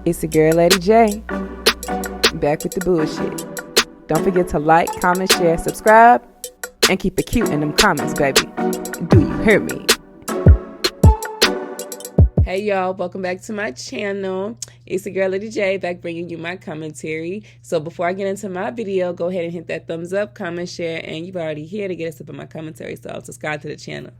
It's the girl Lady J, back with the bullshit. Don't forget to like, comment, share, subscribe, and keep it cute in them comments, baby. Do you hear me? Hey y'all, welcome back to my channel. It's the girl Lady J, back bringing you my commentary. So before I get into my video, go ahead and hit that thumbs up, comment, share, and you've already here to get us up in my commentary, so subscribe to the channel.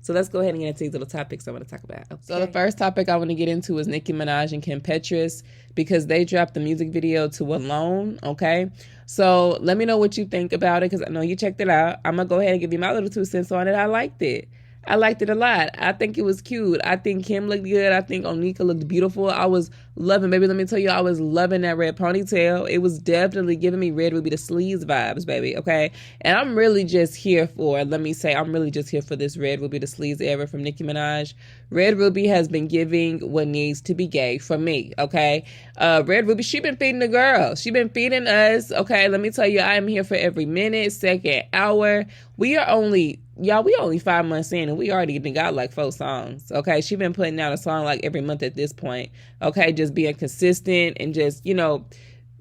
So let's go ahead and get into these little topics I want to talk about. Okay. So the first topic I want to get into is Nicki Minaj and Kim Petras, because they dropped the music video to Alone, okay? So let me know what you think about it, because I know you checked it out. I'm going to go ahead and give you my little 2 cents on it. I liked it. I liked it a lot. I think it was cute. I think Kim looked good. I think Onika looked beautiful. I was loving, baby, let me tell you, I was loving that red ponytail. It was definitely giving me Red Ruby the Sleeves vibes, baby, okay? And I'm really just here for, I'm really just here for this Red Ruby the Sleeves era from Nicki Minaj. Red Ruby has been giving what needs to be gave for me, okay? Red Ruby, she been feeding the girl. She been feeding us, okay? Let me tell you, I am here for every minute, second, hour. We only 5 months in and we already got like 4 songs, okay? She been putting out a song like every month at this point, okay? Just being consistent and just, you know,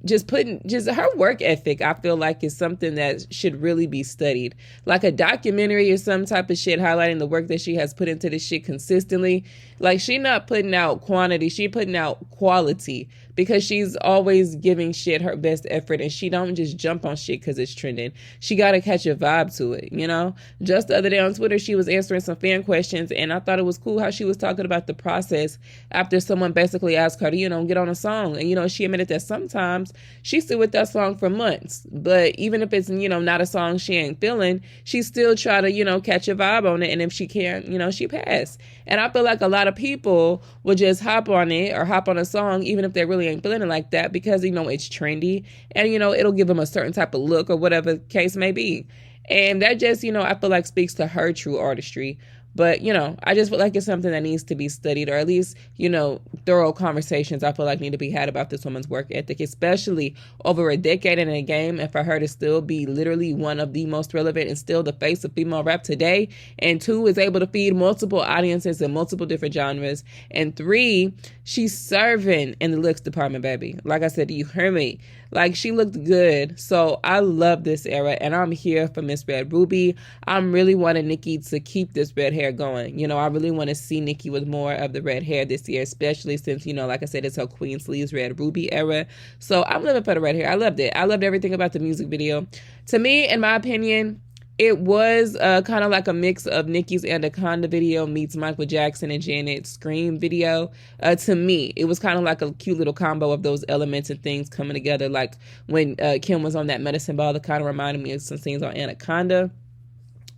just her work ethic, I feel like, is something that should really be studied. Like a documentary or some type of shit highlighting the work that she has put into this shit consistently. Like, she not putting out quantity, she putting out quality, because she's always giving shit her best effort, and she don't just jump on shit because it's trending. She got to catch a vibe to it, you know? Just the other day on Twitter, she was answering some fan questions, and I thought it was cool how she was talking about the process after someone basically asked her to, you know, get on a song. And, you know, she admitted that sometimes she sit with that song for months, but even if it's, you know, not a song she ain't feeling, she still try to, you know, catch a vibe on it, and if she can't, you know, she pass. And I feel like a lot of people will just hop on it or hop on a song even if they really ain't feeling it like that, because, you know, it's trendy and, you know, it'll give them a certain type of look or whatever the case may be. And that just, you know, I feel like speaks to her true artistry. But, you know, I just feel like it's something that needs to be studied, or at least, you know, thorough conversations I feel like need to be had about this woman's work ethic, especially over a decade in a game, and for her to still be literally one of the most relevant and still the face of female rap today. And 2, is able to feed multiple audiences in multiple different genres. And 3, she's serving in the looks department, baby. Like I said, you heard me. Like, she looked good. So I love this era, and I'm here for Miss Red Ruby. I'm really wanting Nicki to keep this red hair going. You know, I really want to see Nicki with more of the red hair this year, especially since, you know, like I said, it's her Queen Sleeves Red Ruby era. So I'm living for the red hair. I loved it. I loved everything about the music video. To me, in my opinion, it was kind of like a mix of Nicki's Anaconda video meets Michael Jackson and Janet's Scream video. To me, it was kind of like a cute little combo of those elements and things coming together. Like when Kim was on that medicine ball, that kind of reminded me of some scenes on Anaconda.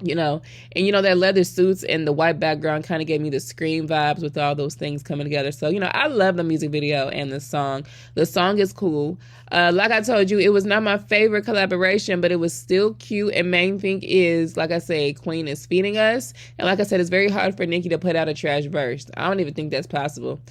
You know, and, you know, their leather suits and the white background kind of gave me the Scream vibes with all those things coming together. So, you know, I love the music video and the song. The song is cool. Like I told you, it was not my favorite collaboration, but it was still cute. And main thing is, like I say, Queen is feeding us. And like I said, it's very hard for Nicki to put out a trash verse. I don't even think that's possible.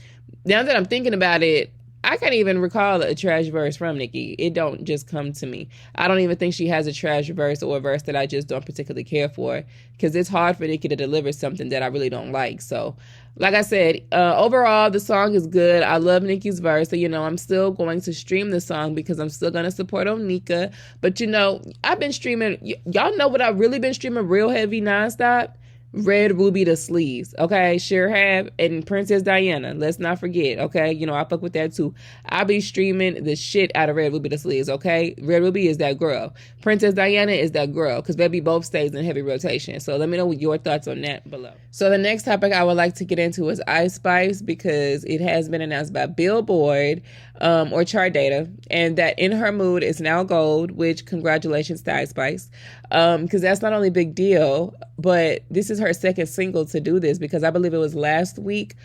Now that I'm thinking about it, I can't even recall a trash verse from Nicki. It don't just come to me. I don't even think she has a trash verse or a verse that I just don't particularly care for, because it's hard for Nicki to deliver something that I really don't like. So, like I said, overall, the song is good. I love Nicki's verse. So, you know, I'm still going to stream the song because I'm still going to support Onika. But, you know, I've been streaming. Y'all know what I've really been streaming real heavy nonstop? Red Ruby the Sleeves, okay? Sure have. And Princess Diana, let's not forget, okay? You know, I fuck with that too. I be streaming the shit out of Red Ruby the Sleeves, okay? Red Ruby is that girl. Princess Diana is that girl, because baby both stays in heavy rotation. So let me know your thoughts on that below. So the next topic I would like to get into is Ice Spice, because it has been announced by Billboard or Chart Data, and that In Her Mood is now gold, which congratulations to Ice Spice, because that's not only a big deal, but this is her second single to do this, because I believe it was last week.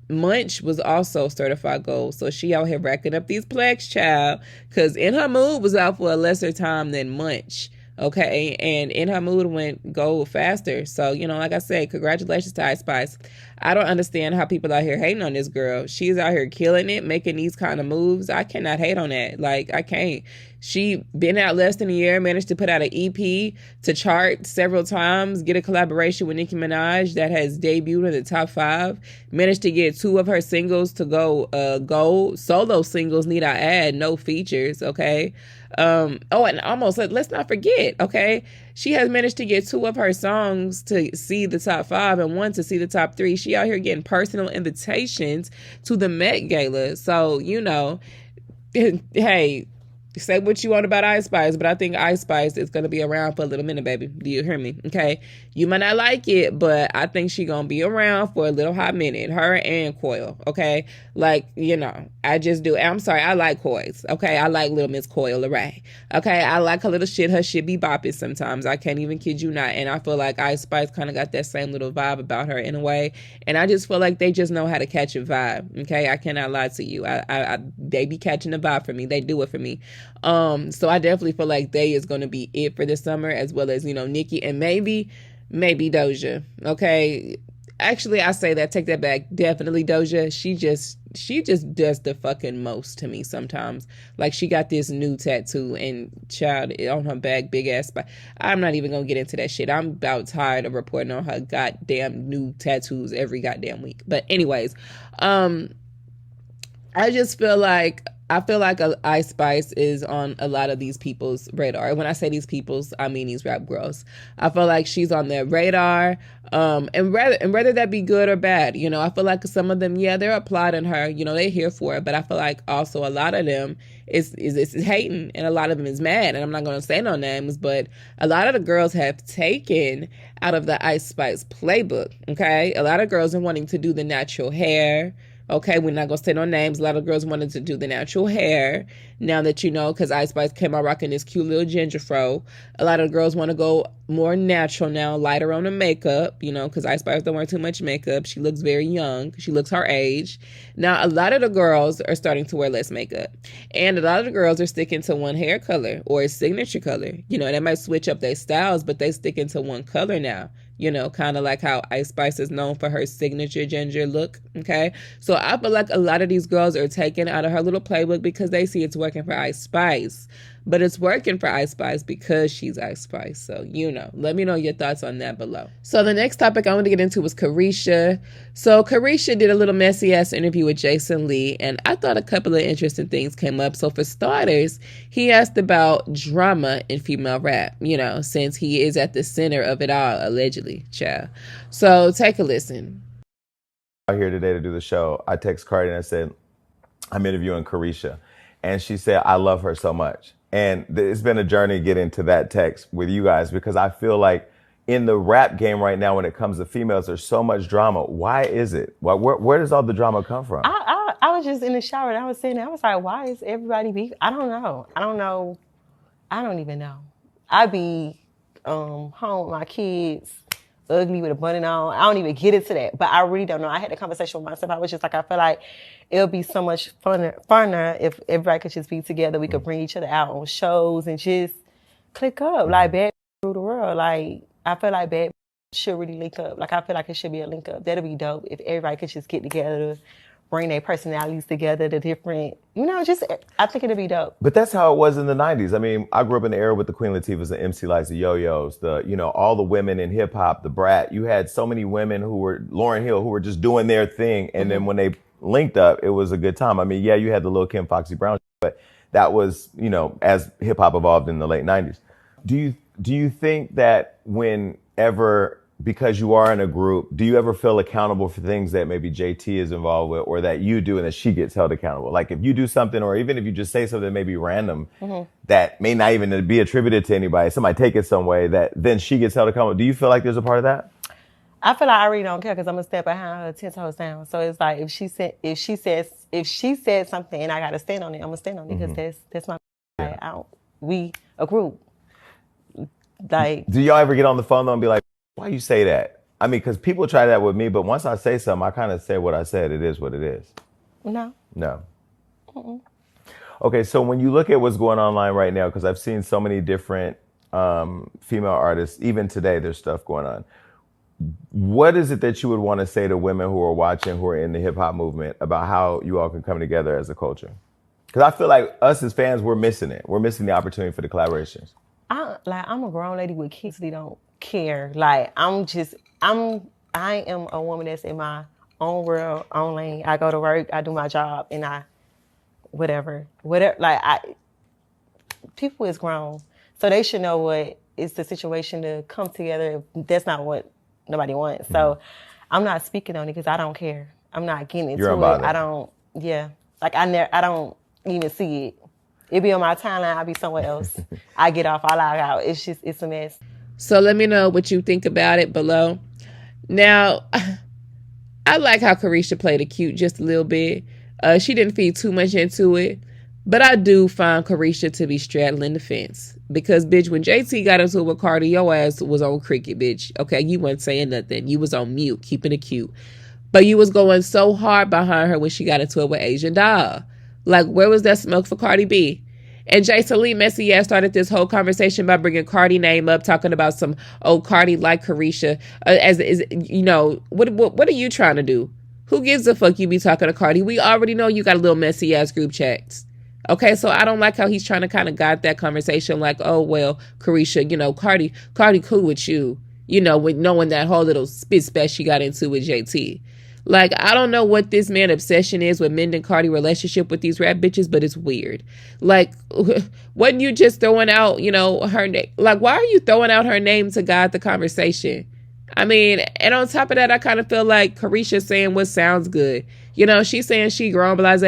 Munch was also certified gold, so she out here racking up these plaques, child, because In Her Mood was out for a lesser time than Munch. okay? And In Her Mood went gold faster. So, you know, like I said, congratulations to Ice Spice. I don't understand how people out here hating on this girl. She's out here killing it, making these kind of moves. I cannot hate on that. Like, I can't. She been out less than a year, managed to put out an EP to chart several times, get a collaboration with Nicki Minaj that has debuted in the top 5, managed to get 2 of her singles to go gold. Solo singles, need I add, no features, okay? And almost, let's not forget, okay? She has managed to get 2 of her songs to see the top 5 and 1 to see the top 3. She out here getting personal invitations to the Met Gala. So, you know, hey, say what you want about Ice Spice, but I think Ice Spice is going to be around for a little minute, baby. Do you hear me? Okay. You might not like it, but I think she going to be around for a little hot minute. Her and Coil. Okay. Like, you know, I just do. I'm sorry. I like Coils. Okay. I like Little Miss Coil Ray. Okay. I like her little shit. Her shit be bopping sometimes. I can't even kid you not. And I feel like Ice Spice kind of got that same little vibe about her in a way. And I just feel like they just know how to catch a vibe. Okay. I cannot lie to you. They be catching the vibe for me. They do it for me. So I definitely feel like they is going to be it for this summer, as well as, you know, Nicki and maybe Doja. Okay. Actually, I say that, take that back. Definitely Doja. She just does the fucking most to me sometimes. Like, she got this new tattoo and child on her back, big ass spot. I'm not even gonna get into that shit. I'm about tired of reporting on her goddamn new tattoos every goddamn week. But anyways, I just feel like Ice Spice is on a lot of these people's radar. When I say these people's, I mean these rap girls. I feel like she's on their radar. And whether that be good or bad, you know, I feel like some of them, yeah, they're applauding her, you know, they're here for it. But I feel like also a lot of them is hating, and a lot of them is mad. And I'm not gonna say no names, but a lot of the girls have taken out of the Ice Spice playbook. Okay, a lot of girls are wanting to do the natural hair. Okay, we're not going to say no names. A lot of girls wanted to do the natural hair. Now that you know, because Ice Spice came out rocking this cute little ginger fro. A lot of girls want to go more natural now, lighter on the makeup, you know, because Ice Spice don't wear too much makeup. She looks very young. She looks her age. Now, a lot of the girls are starting to wear less makeup. And a lot of the girls are sticking to one hair color or a signature color. You know, they might switch up their styles, but they sticking to one color now. You know, kind of like how Ice Spice is known for her signature ginger look, okay? So I feel like a lot of these girls are taken out of her little playbook because they see it's working for Ice Spice. But it's working for Ice Spice because she's Ice Spice. So, you know, let me know your thoughts on that below. So the next topic I want to get into was Caresha. So Caresha did a little messy-ass interview with Jason Lee, and I thought a couple of interesting things came up. So for starters, he asked about drama in female rap, you know, since he is at the center of it all, allegedly, child. So take a listen. Out here today to do the show, I text Cardi and I said, I'm interviewing Caresha. And she said, I love her so much. And it's been a journey getting to that text with you guys, because I feel like in the rap game right now, when it comes to females, there's so much drama. Why is it? Where does all the drama come from? I was just in the shower and I was sitting there. I was like, why is everybody beef? I don't know. I don't even know. I be home with my kids, ugly with a bun on. I don't even get into that. But I really don't know. I had a conversation with myself. I was just like, I feel like it'll be so much funner if everybody could just be together. We could bring each other out on shows and just click up. Like, bad through the world. Like, I feel like bad should really link up. Like, I feel like it should be a link up. That'll be dope if everybody could just get together, bring their personalities together, the different, you know, just, I think it'll be dope. But that's how it was in the 90s. I mean, I grew up in the era with the Queen Latifahs, the MC Lights, the Yo-Yos, all the women in hip hop, the Brat. You had so many women who were, Lauryn Hill, who were just doing their thing. And then when they linked up, it was a good time. I mean, yeah, you had the Lil' Kim, Foxy Brown, but that was, you know, as hip hop evolved in the late 90s. Do you think that whenever, because you are in a group, do you ever feel accountable for things that maybe JT is involved with, or that you do and that she gets held accountable? Like, if you do something, or even if you just say something that may be random, that may not even be attributed to anybody, somebody take it some way, that then she gets held accountable. Do you feel like there's a part of that? I feel like I really don't care, because I'm gonna step behind her 10 toes down. So it's like, if she said something and I gotta stand on it, I'm gonna stand on it, because that's my. Yeah. We a group. Like, do y'all ever get on the phone though and be like, why you say that? I mean, because people try that with me, but once I say something, I kind of say what I said. It is what it is. No. Okay, so when you look at what's going on online right now, because I've seen so many different female artists, even today, there's stuff going on. What is it that you would want to say to women who are watching, who are in the hip hop movement, about how you all can come together as a culture? Because I feel like us as fans, we're missing it. We're missing the opportunity for the collaborations. I'm a grown lady with kids. They don't care. I am a woman that's in my own world, own lane. I go to work, I do my job, and whatever. People is grown, so they should know what is the situation to come together. That's not what nobody wants. Mm-hmm. So I'm not speaking on it because I don't care. I'm not getting into it. I don't. Yeah, I don't even see it. It be on my timeline. I be somewhere else. I get off. I log out. It's a mess. So let me know what you think about it below. Now, I like how Caresha played it cute just a little bit. She didn't feed too much into it. But I do find Caresha to be straddling the fence. Because, bitch, when JT got into it with Cardi, your ass was on cricket, bitch. Okay, you wasn't saying nothing. You was on mute, keeping it cute. But you was going so hard behind her when she got into it with Asian Doll. Like, where was that smoke for Cardi B? And Jason Lee messy ass started this whole conversation by bringing Cardi name up, talking about some, Cardi like Caresha. What are you trying to do? Who gives a fuck you be talking to Cardi? We already know you got a little messy ass group chats. Okay, so I don't like how he's trying to kind of guide that conversation like, oh, well, Caresha, Cardi cool with you, with knowing that whole little spit spat she got into with JT. Like, I don't know what this man obsession is with mending Cardi relationship with these rap bitches, but it's weird. Like, wasn't you just throwing out, her name? Like, why are you throwing out her name to guide the conversation? I mean, and on top of that, I kind of feel like Caresha saying what sounds good. She's saying she grown, blase,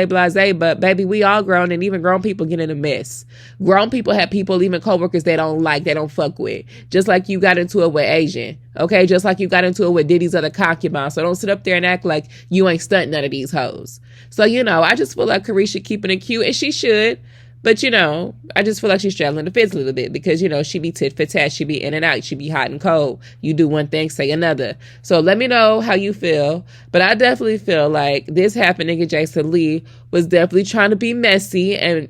but baby, we all grown, and even grown people get in a mess. Grown people have people, even coworkers they don't like, they don't fuck with. Just like you got into it with Asian, okay? Just like you got into it with Diddy's other concubine. So don't sit up there and act like you ain't stunting none of these hoes. So, I just feel like Caresha keeping it cute, and she should. But, I just feel like she's straddling the fence a little bit because, she be tit for tat. She be in and out. She be hot and cold. You do one thing, say another. So let me know how you feel. But I definitely feel like this happening at Jason Lee was definitely trying to be messy and,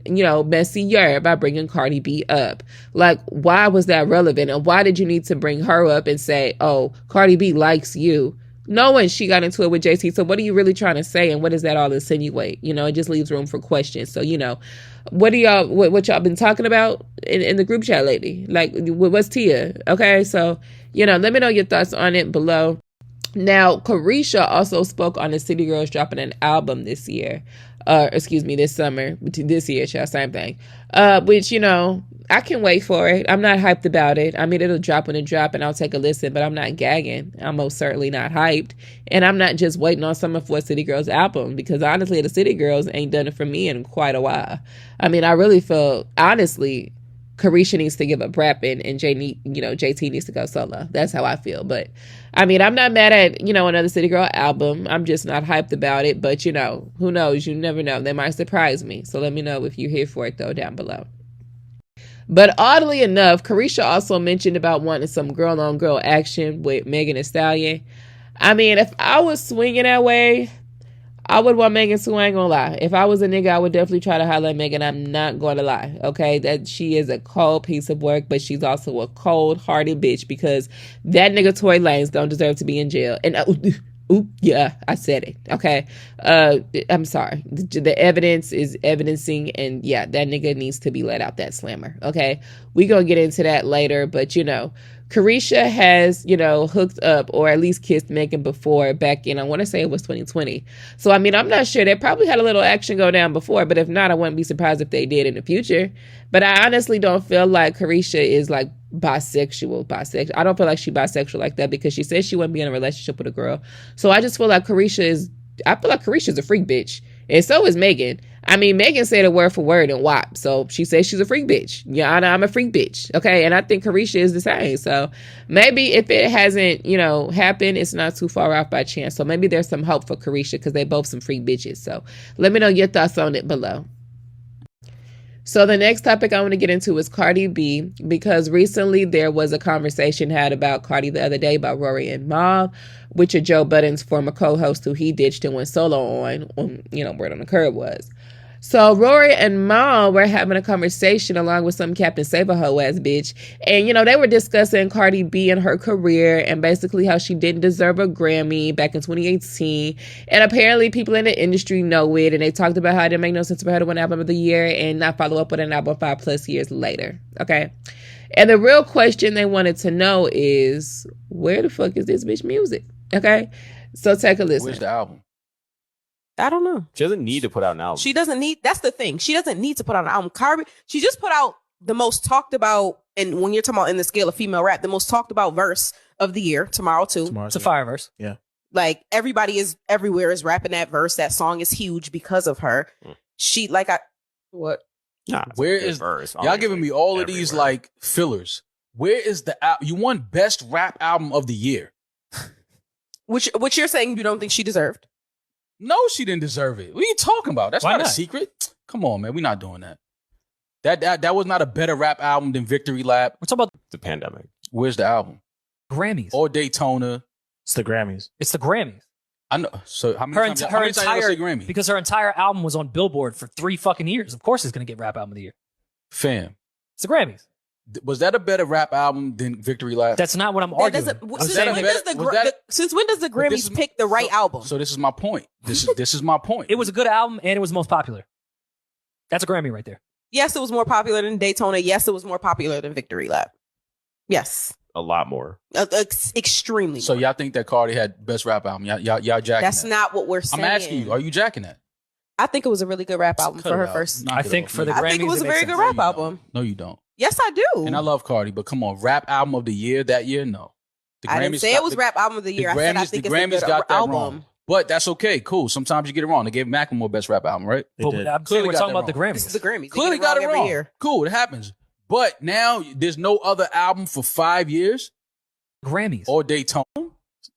messier by bringing Cardi B up. Like, why was that relevant? And why did you need to bring her up and say, oh, Cardi B likes you? Knowing she got into it with JT. So what are you really trying to say? And what does that all insinuate? It just leaves room for questions. So, what y'all been talking about in the group chat lately? Like, what's Tia? Okay. So, let me know your thoughts on it below. Now, Caresha also spoke on the City Girls dropping an album this year. This summer. This year, same thing. Which, I can wait for it. I'm not hyped about it. I mean, it'll drop when it drop and I'll take a listen, but I'm not gagging. I'm most certainly not hyped. And I'm not just waiting on Summer for a City Girls album because honestly, the City Girls ain't done it for me in quite a while. I mean, I really feel, honestly, Caresha needs to give up rapping and JT needs to go solo. That's how I feel. But I mean, I'm not mad at, another City Girl album. I'm just not hyped about it. But, who knows? You never know. They might surprise me. So let me know if you're here for it, though, down below. But oddly enough, Caresha also mentioned about wanting some girl-on-girl action with Megan Thee Stallion. I mean, if I was swinging that way, I would want Megan too, I ain't gonna lie. If I was a nigga, I would definitely try to holler at Megan. I'm not gonna lie, okay? That she is a cold piece of work, but she's also a cold-hearted bitch because that nigga Tory Lanez don't deserve to be in jail. And yeah, I said it. Okay. I'm sorry. The evidence is evidencing, and yeah, that nigga needs to be let out that slammer. Okay. We gonna get into that later, but Caresha has, hooked up or at least kissed Megan before back in, I want to say it was 2020. So, I mean, I'm not sure. They probably had a little action go down before, but if not, I wouldn't be surprised if they did in the future. But I honestly don't feel like Caresha is like bisexual. I don't feel like she's bisexual like that because she says she wouldn't be in a relationship with a girl. So I just feel like Caresha's a freak bitch. And so is Megan. I mean, Megan said it word for word in WAP. So she says she's a freak bitch. Yeah, I'm a freak bitch. Okay. And I think Caresha is the same. So maybe if it hasn't, happened, it's not too far off by chance. So maybe there's some hope for Caresha because they both some freak bitches. So let me know your thoughts on it below. So the next topic I want to get into is Cardi B, because recently there was a conversation had about Cardi the other day about Rory Mal, which is Joe Budden's former co-host who he ditched and went solo on Word on the Curb was. So Rory and Mal were having a conversation along with some Captain Save-A-Ho ass bitch. And, they were discussing Cardi B and her career and basically how she didn't deserve a Grammy back in 2018. And apparently people in the industry know it. And they talked about how it didn't make no sense for her to win Album of the Year and not follow up with an album 5+ years later. Okay. And the real question they wanted to know is, where the fuck is this bitch music? Okay. So take a listen. Where's the album? I don't know. She doesn't need to put out an album. She doesn't need. That's the thing. She doesn't need to put out an album. Cardi, she just put out the most talked about, and when you're talking about in the scale of female rap, the most talked about verse of the year, Tomorrow Too. It's a fire verse. Yeah. Like everybody is everywhere is rapping that verse. That song is huge because of her. She what? Nah, Where is verse? Y'all giving me all of these like fillers? Where is the you won best rap album of the year? Which you're saying you don't think she deserved? No, she didn't deserve it. What are you talking about? That's not a secret. Come on, man. We're not doing that. That was not a better rap album than Victory Lap. We're talking about the pandemic. Where's the album? Grammys. Or Daytona. It's the Grammys. It's the Grammys. I know. So how many times y'all say Grammy? Because her entire album was on Billboard for 3 fucking years. Of course it's going to get Rap Album of the Year. Fam. It's the Grammys. Was that a better rap album than Victory Lap? That's not what I'm arguing. Since when does the Grammys pick the right album? So this is my point. This is my point. It was a good album and it was most popular. That's a Grammy right there. Yes, it was more popular than Daytona. Yes, it was more popular than Victory Lap. Yes. A lot more. Extremely. So y'all think that Cardi had best rap album? Y'all jacking That's that? not what we're saying. I'm asking you, are you jacking that? I think it was a really good rap album for her first. I think for the Grammys, I think it was a very good rap album. No, you don't. Yes, I do. And I love Cardi, but come on, rap album of the year that year? No. I didn't say it was rap album of the year. I said I think it's a good album. Wrong. But that's okay, cool. Sometimes you get it wrong. They gave Macklemore best rap album, right? I'm clearly we're talking about the Grammys. This is the Grammys. Clearly got it wrong. Year. Cool, it happens. But now there's no other album for 5 years. Grammys. Or Daytona.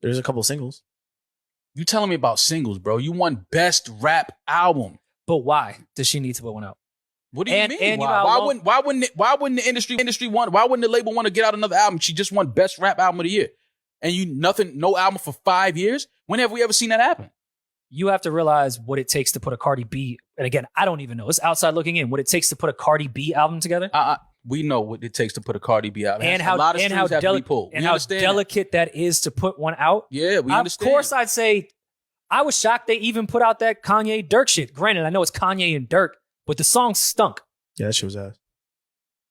There's a couple singles. You telling me about singles, bro. You won best rap album. But why does she need to put one out? What do you mean? Why wouldn't the industry want? Why wouldn't the label want to get out another album? She just won best rap album of the year, and no album for 5 years. When have we ever seen that happen? You have to realize what it takes to put a Cardi B. And again, I don't even know. It's outside looking in. What it takes to put a Cardi B album together. We know what it takes to put a Cardi B album, and how delicate that is to put one out. Yeah, we understand. Of course, I'd say I was shocked they even put out that Kanye Dirk shit. Granted, I know it's Kanye and Dirk, but the song stunk. Yeah, that shit was ass.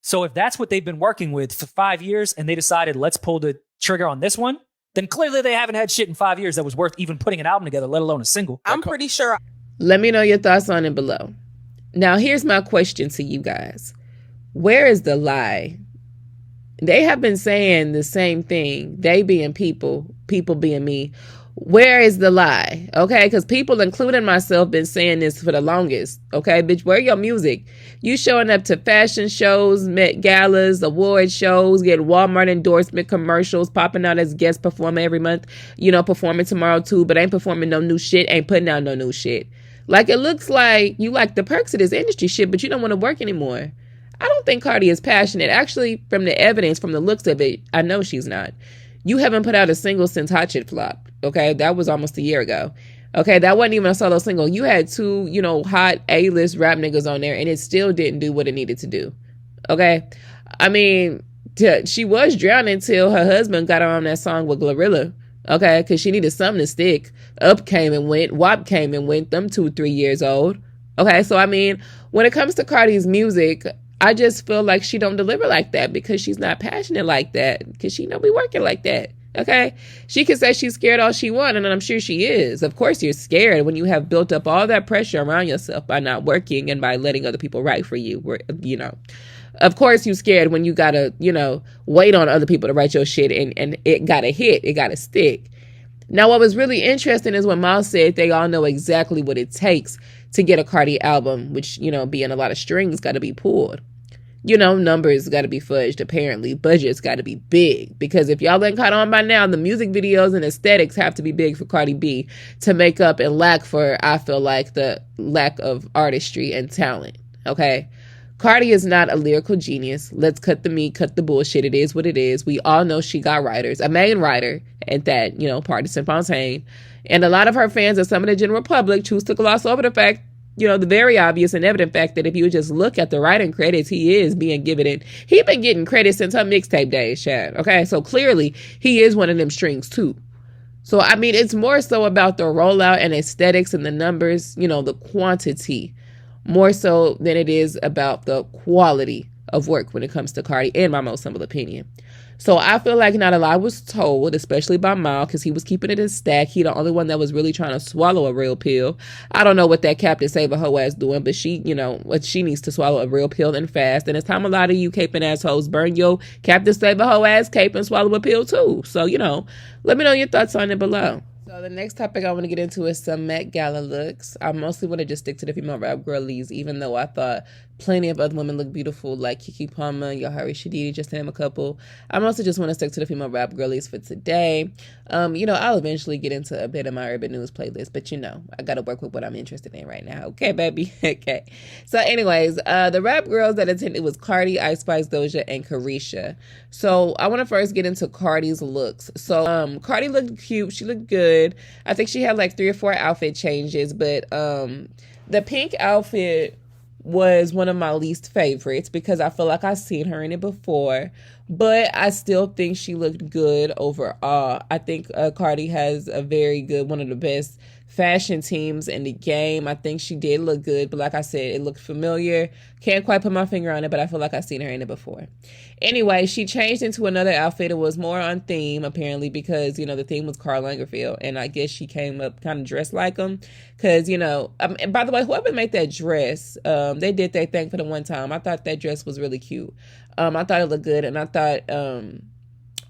So if that's what they've been working with for 5 years and they decided let's pull the trigger on this one, then clearly they haven't had shit in 5 years that was worth even putting an album together, let alone a single. I'm pretty sure. Let me know your thoughts on it below. Now, here's my question to you guys. Where is the lie? They have been saying the same thing. They being people, people being me. Where is the lie? Okay, because people, including myself, been saying this for the longest. Okay, bitch, where your music? You showing up to fashion shows, Met Galas, award shows, getting Walmart endorsement commercials, popping out as guest performer every month, performing Tomorrow Too, but ain't performing no new shit, ain't putting out no new shit. Like, it looks like you like the perks of this industry shit, but you don't want to work anymore. I don't think Cardi is passionate. Actually, from the evidence, from the looks of it, I know she's not. You haven't put out a single since Hot Shit flopped. Okay, that was almost a year ago. Okay, that wasn't even a solo single. You had two, hot A-list rap niggas on there, and it still didn't do what it needed to do. Okay, I mean, she was drowning until her husband got her on that song with Glorilla. Okay, because she needed something to stick. Up came and went. WAP came and went. Them 2-3 years old. Okay, so I mean, when it comes to Cardi's music, I just feel like she don't deliver like that because she's not passionate like that. Because she don't be working like that. Okay? She can say she's scared all she wants, and I'm sure she is. Of course you're scared when you have built up all that pressure around yourself by not working and by letting other people write for you. Of course you're scared when you gotta, wait on other people to write your shit and it gotta hit. It gotta stick. Now, what was really interesting is when Mal said they all know exactly what it takes to get a Cardi album, which, being a lot of strings got to be pulled. Numbers got to be fudged, apparently. Budgets got to be big. Because if y'all ain't caught on by now, the music videos and aesthetics have to be big for Cardi B to make up and lack for, I feel like, the lack of artistry and talent. Okay? Cardi is not a lyrical genius. Let's cut the meat, cut the bullshit. It is what it is. We all know she got writers. A main writer at that, Partisan Fontaine. And a lot of her fans and some of the general public choose to gloss over the fact the very obvious and evident fact that if you would just look at the writing credits, he is being given it. He been getting credit since her mixtape days, Chad. Okay, so clearly he is one of them strings too. So, I mean, it's more so about the rollout and aesthetics and the numbers, the quantity, more so than it is about the quality of work when it comes to Cardi, in my most humble opinion. So I feel like not a lot was told, especially by Mal, because he was keeping it in stack. He the only one that was really trying to swallow a real pill. I don't know what that Captain Saver hoe ass doing, but she, what she needs to swallow a real pill and fast. And it's time a lot of you caping assholes burn your Captain Saver hoe ass cape and swallow a pill too. So, let me know your thoughts on it below. So the next topic I want to get into is some Met Gala looks. I mostly want to just stick to the female rap girlies, even though I thought plenty of other women look beautiful, like Keke Palmer, Yahari Shadidi, just to name a couple. I mostly just want to stick to the female rap girlies for today. I'll eventually get into a bit of my urban news playlist, but I got to work with what I'm interested in right now. Okay, baby? Okay. So anyways, the rap girls that attended was Cardi, Ice Spice, Doja, and Caresha. So I want to first get into Cardi's looks. So Cardi looked cute. She looked good. I think she had like 3 or 4 outfit changes, but the pink outfit was one of my least favorites because I feel like I've seen her in it before, but I still think she looked good overall. I think Cardi has a very good, one of the best fashion teams in the game. I think she did look good, but like I said, it looked familiar. Can't quite put my finger on it, but I feel like I've seen her in it before. Anyway, she changed into another outfit. It was more on theme, apparently, because, the theme was Karl Lagerfeld, and I guess she came up kind of dressed like him, because, and by the way, whoever made that dress, they did their thing for the one time. I thought that dress was really cute. I thought it looked good, and I thought,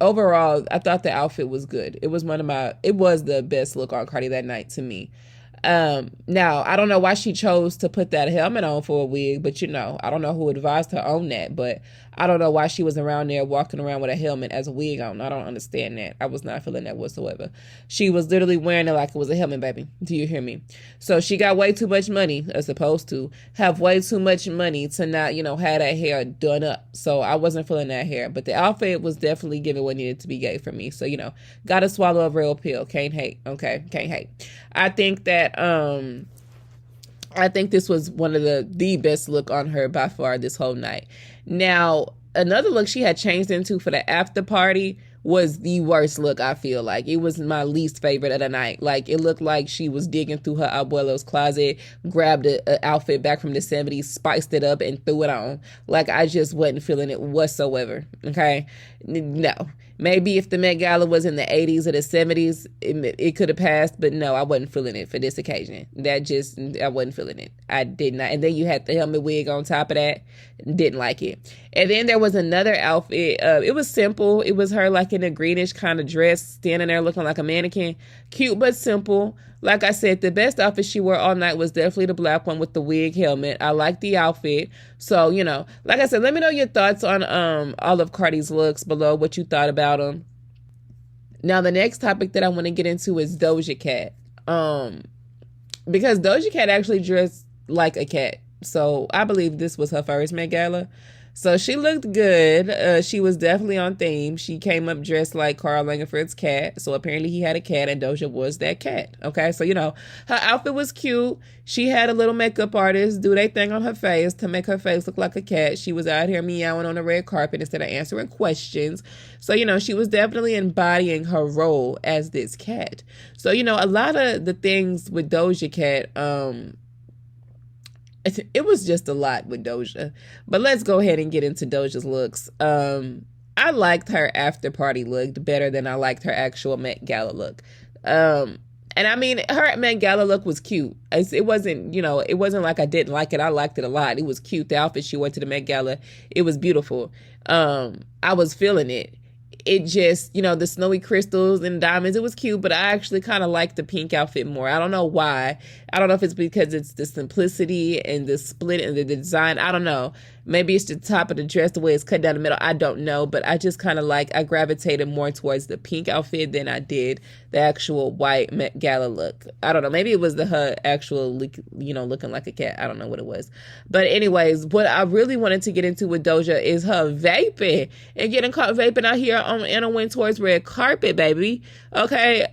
overall, I thought the outfit was good. It was the best look on Cardi that night to me. Now, I don't know why she chose to put that helmet on for a wig, but I don't know who advised her on that, but I don't know why she was around there walking around with a helmet as a wig on. I don't understand that. I was not feeling that whatsoever. She was literally wearing it like it was a helmet, baby. Do you hear me? So she got way too much money, as opposed to have way too much money to not, have that hair done up. So I wasn't feeling that hair, but the outfit was definitely giving what needed to be gave for me. So, gotta swallow a real pill. Can't hate. Okay. Can't hate. I think that, I think this was one of the best look on her by far this whole night. Now, another look she had changed into for the after party was the worst look, I feel like. It was my least favorite of the night. Like, it looked like she was digging through her abuelo's closet, grabbed an outfit back from the 70s, spiced it up, and threw it on. Like, I just wasn't feeling it whatsoever, okay? No. Maybe if the Met Gala was in the 80s or the 70s, it could have passed, but no, I wasn't feeling it for this occasion. I wasn't feeling it. I did not. And then you had the helmet wig on top of that. Didn't like it. And then there was another outfit. It was simple. It was her like in a greenish kind of dress, standing there looking like a mannequin. Cute but simple. Like I said, the best outfit she wore all night was definitely the black one with the wig helmet. I like the outfit. So, like I said, let me know your thoughts on all of Cardi's looks below, what you thought about them. Now, the next topic that I want to get into is Doja Cat. Because Doja Cat actually dressed like a cat. So, I believe this was her first Met Gala. So she looked good. She was definitely on theme. She came up dressed like Karl Lagerfeld's cat. So apparently he had a cat and Doja was that cat. Okay, so her outfit was cute. She had a little makeup artist do their thing on her face to make her face look like a cat. She was out here meowing on the red carpet instead of answering questions. So, she was definitely embodying her role as this cat. So, a lot of the things with Doja Cat, it was just a lot with Doja. But let's go ahead and get into Doja's looks. I liked her after party look better than I liked her actual Met Gala look. And I mean, her Met Gala look was cute. It wasn't, it wasn't like I didn't like it. I liked it a lot. It was cute. The outfit she went to the Met Gala, it was beautiful. I was feeling it. It just, the snowy crystals and diamonds, it was cute, but I actually kind of liked the pink outfit more. I don't know why. I don't know if it's because it's the simplicity and the split and the design. I don't know. Maybe it's the top of the dress, the way it's cut down the middle. I don't know, but I just kind of I gravitated more towards the pink outfit than I did the actual white Met Gala look. I don't know. Maybe it was her actual, looking like a cat. I don't know what it was. But anyways, what I really wanted to get into with Doja is her vaping and getting caught vaping out here on Anna Wintour's red carpet, baby. Okay.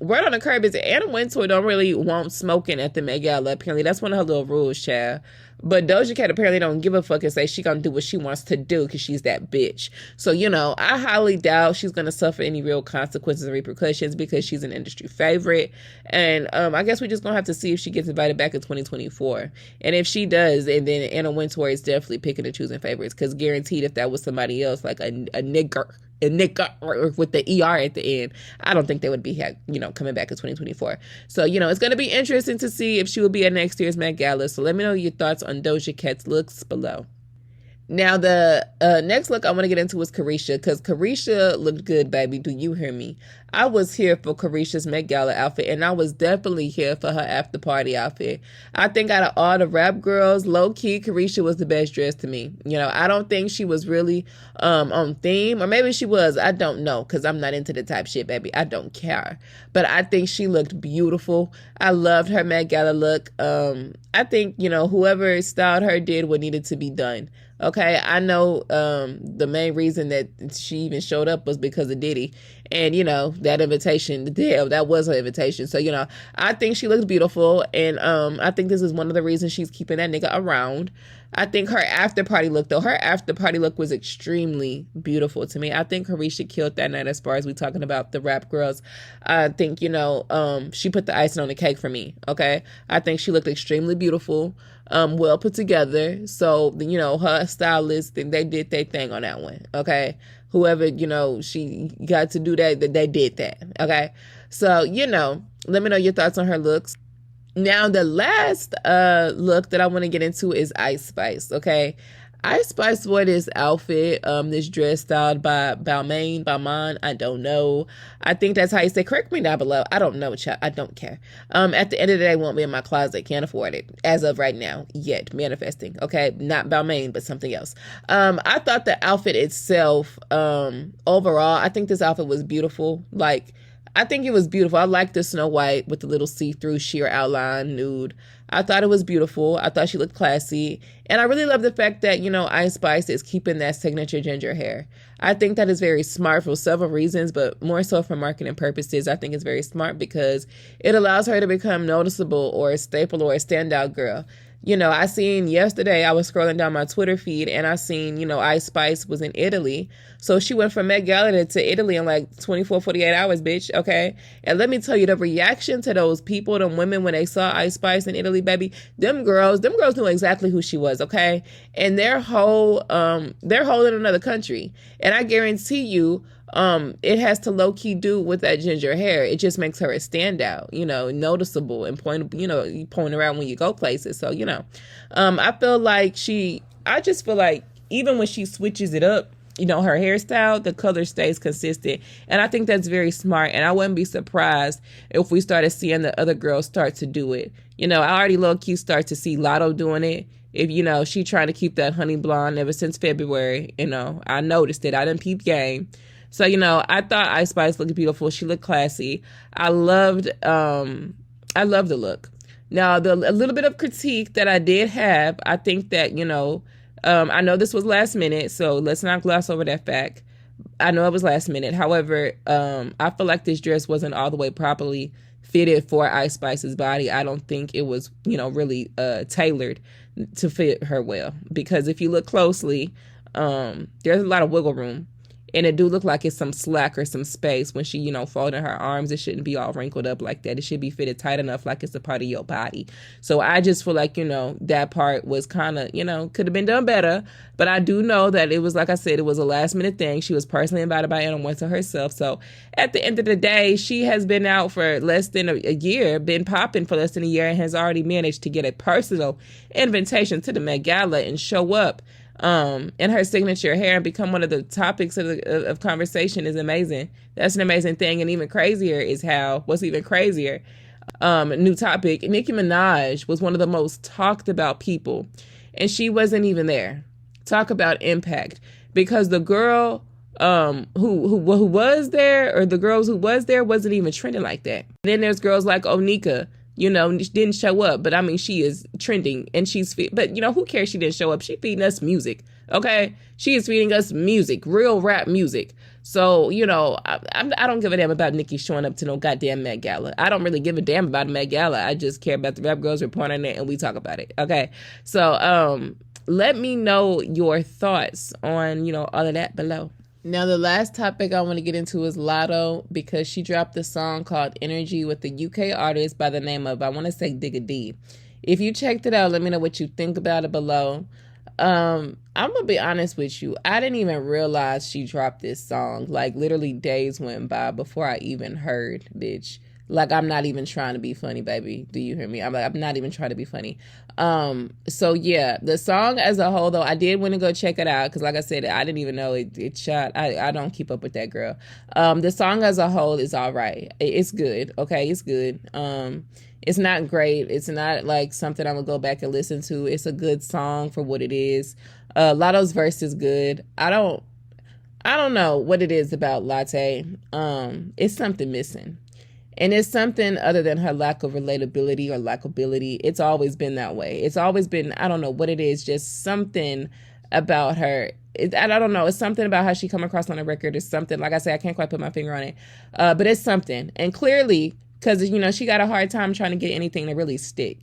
word on the curb is that Anna Wintour don't really want smoking at the Met Gala. Apparently, that's one of her little rules, child. But Doja Cat apparently don't give a fuck and say she gonna do what she wants to do because she's that bitch. So, I highly doubt she's gonna suffer any real consequences and repercussions because she's an industry favorite. And I guess we just gonna have to see if she gets invited back in 2024. And if she does, and then Anna Wintour is definitely picking and choosing favorites, because guaranteed if that was somebody else, like a nigger with the ER at the end, I don't think they would be, coming back in 2024. So, it's going to be interesting to see if she will be at next year's Met Gala. So let me know your thoughts on Doja Cat's looks below. Now, the next look I want to get into is Caresha, because Caresha looked good, baby. Do you hear me? I was here for Caresha's Met Gala outfit, and I was definitely here for her after party outfit. I think out of all the rap girls, low-key, Caresha was the best dressed to me. I don't think she was really on theme, or maybe she was. I don't know, because I'm not into the type shit, baby. I don't care. But I think she looked beautiful. I loved her Met Gala look. I think, whoever styled her did what needed to be done. Okay, I know the main reason that she even showed up was because of Diddy. And, that invitation, that was her invitation. So, I think she looks beautiful. And I think this is one of the reasons she's keeping that nigga around. I think her after party look was extremely beautiful to me. I think Caresha killed that night as far as we talking about the rap girls. I think, she put the icing on the cake for me. Okay, I think she looked extremely beautiful. Well put together. So, her stylist, they did their thing on that one. Okay. Whoever, she got to do that, they did that. Okay. So, let me know your thoughts on her looks. Now, the last look that I want to get into is Ice Spice. Okay. Ice Spice wore this outfit, this dress styled by Balmain, I don't know. I think that's how you say, correct me down below. I don't know, child. I don't care. At the end of the day, it won't be in my closet. Can't afford it as of right now, yet manifesting. Okay, not Balmain, but something else. I thought the outfit itself, overall, I think this outfit was beautiful. I think it was beautiful. I like the Snow White with the little see-through sheer outline nude. I thought it was beautiful. I thought she looked classy. And I really love the fact that, Ice Spice is keeping that signature ginger hair. I think that is very smart for several reasons, but more so for marketing purposes. I think it's very smart because it allows her to become noticeable or a staple or a standout girl. I seen yesterday, I was scrolling down my Twitter feed and I seen, Ice Spice was in Italy. So she went from Met Gala to Italy in 24, 48 hours, bitch. Okay. And let me tell you, the reaction to those people, them women, when they saw Ice Spice in Italy, baby, them girls knew exactly who she was. Okay. And they're whole in another country. And I guarantee you, it has to low-key do with that ginger hair. It just makes her a standout, noticeable and you point around when you go places. So, I just feel like even when she switches it up, her hairstyle, the color stays consistent. And I think that's very smart. And I wouldn't be surprised if we started seeing the other girls start to do it. I already low-key start to see Lotto doing it. If, she trying to keep that honey blonde ever since February, I noticed it. I didn't peep game. So, I thought Ice Spice looked beautiful. She looked classy. I loved the look. Now, a little bit of critique that I did have, I think that, I know this was last minute, so let's not gloss over that fact. I know it was last minute. However, I feel like this dress wasn't all the way properly fitted for Ice Spice's body. I don't think it was, really tailored to fit her well. Because if you look closely, there's a lot of wiggle room. And it do look like it's some slack or some space when she, folding her arms. It shouldn't be all wrinkled up like that. It should be fitted tight enough like it's a part of your body. So I just feel like, that part was kind of, could have been done better. But I do know that it was, like I said, it was a last minute thing. She was personally invited by Anna Wintour herself. So at the end of the day, she has been out for less than a year, been popping for less than a year, and has already managed to get a personal invitation to the Met Gala and show up in her signature hair and become one of the topics of conversation is amazing. That's an amazing thing. And even crazier is what's even crazier, new topic, Nicki Minaj was one of the most talked about people, and she wasn't even there. Talk about impact, because the girl who was there, or the girls who was there, wasn't even trending like that. And then there's girls like Onika, didn't show up, but I mean, she is trending and but who cares she didn't show up? She feeding us music. Okay, she is feeding us music, real rap music. So, you know, I don't give a damn about Nicki showing up to no goddamn Met Gala. I don't really give a damn about a Met Gala. I just care about the rap girls report on it and we talk about it. Okay, so let me know your thoughts on, you know, all of that below. Now, the last topic I want to get into is Lotto, because she dropped a song called Energy with the UK artist by the name of, I want to say, Digga D. If you checked it out, let me know what you think about it below. I'm gonna be honest with you. I didn't even realize she dropped this song. Like, literally days went by before I even heard, bitch. Like, I'm not even trying to be funny, baby. Do you hear me? I'm not even trying to be funny. So yeah, the song as a whole, though, I did want to go check it out because, like I said, I didn't even know it shot. I don't keep up with that girl. The song as a whole is all right. It's good. Okay, it's good. It's not great. It's not like something I'm gonna go back and listen to. It's a good song for what it is. Lotto's verse is good. I don't know what it is about Latte. It's something missing. And it's something other than her lack of relatability or likability. It's always been that way. It's always been, I don't know what it is, just something about her. I don't know. It's something about how she come across on the record. It's something, like I said, I can't quite put my finger on it. But it's something. And clearly, because, you know, she got a hard time trying to get anything to really stick.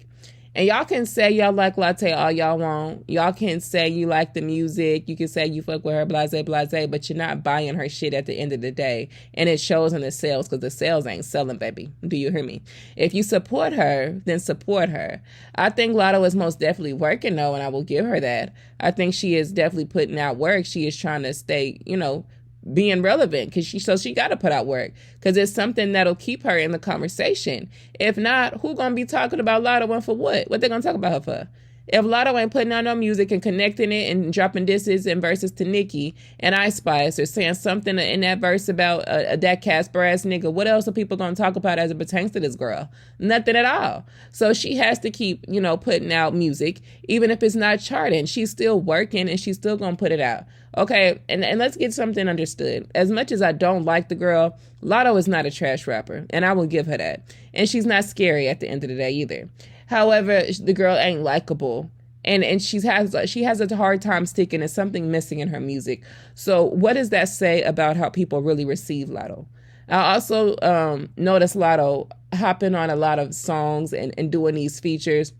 And y'all can say y'all like Latte all y'all want. Y'all can say you like the music. You can say you fuck with her, blase, blase, but you're not buying her shit at the end of the day. And it shows in the sales because the sales ain't selling, baby. Do you hear me? If you support her, then support her. I think Lotto is most definitely working, though, and I will give her that. I think she is definitely putting out work. She is trying to stay, you know, being relevant because she got to put out work because it's something that'll keep her in the conversation. If not, who gonna be talking about Lotto and for what they gonna talk about her for? If Lotto ain't putting out no music and connecting it and dropping disses and verses to Nicki and Ice Spice or saying something in that verse about that Casper ass nigga, what else are people gonna talk about as it pertains to this girl? Nothing at all. So she has to keep, you know, putting out music, even if it's not charting. She's still working and she's still gonna put it out. Okay, and let's get something understood. As much as I don't like the girl, Lotto is not a trash rapper, and I will give her that. And she's not scary at the end of the day either. However, the girl ain't likable, and she has a hard time sticking. There's something missing in her music. So what does that say about how people really receive Lotto? I also noticed Lotto hopping on a lot of songs and doing these features.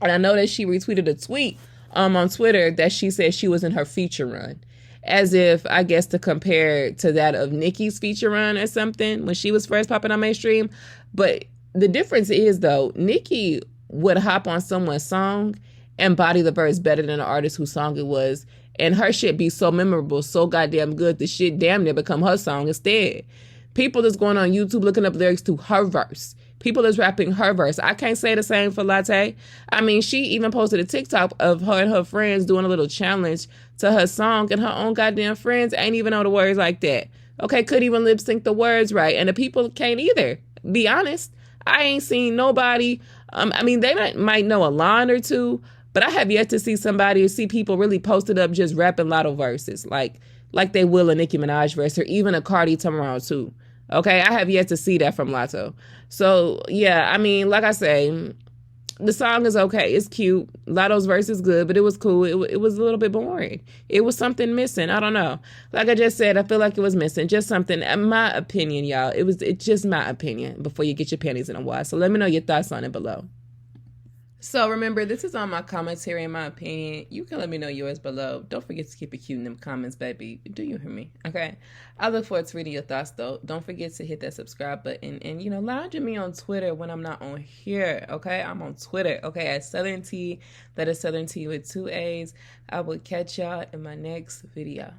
And I noticed she retweeted a tweet on Twitter that she said she was in her feature run, as if, I guess, to compare to that of Nicki's feature run or something when she was first popping on mainstream. But the difference is, though, Nicki would hop on someone's song and body the verse better than the artist whose song it was, and her shit be so memorable, so goddamn good, the shit damn near become her song instead. People that's going on YouTube looking up lyrics to her verse. People is rapping her verse. I can't say the same for Latte. I mean, she even posted a TikTok of her and her friends doing a little challenge to her song, and her own goddamn friends ain't even know the words like that. Okay, couldn't even lip sync the words right, and the people can't either. Be honest. I ain't seen nobody. I mean, they might know a line or two, but I have yet to see people really posted up just rapping Lotto verses like they will a Nicki Minaj verse or even a Cardi tomorrow too. Okay, I have yet to see that from Lotto. So, yeah, I mean, like I say, the song is okay. It's cute. Lotto's verse is good, but it was cool. It was a little bit boring. It was something missing. I don't know. Like I just said, I feel like it was missing. Just something, in my opinion, y'all. It's just my opinion before you get your panties in a wad. So let me know your thoughts on it below. So remember, this is on my commentary and my opinion. You can let me know yours below. Don't forget to keep it cute in them comments, baby. Do you hear me? Okay. I look forward to reading your thoughts, though. Don't forget to hit that subscribe button and, you know, lounge at me on Twitter when I'm not on here. Okay. I'm on Twitter. Okay. At Southern T. That is Southern T with 2 A's. I will catch y'all in my next video.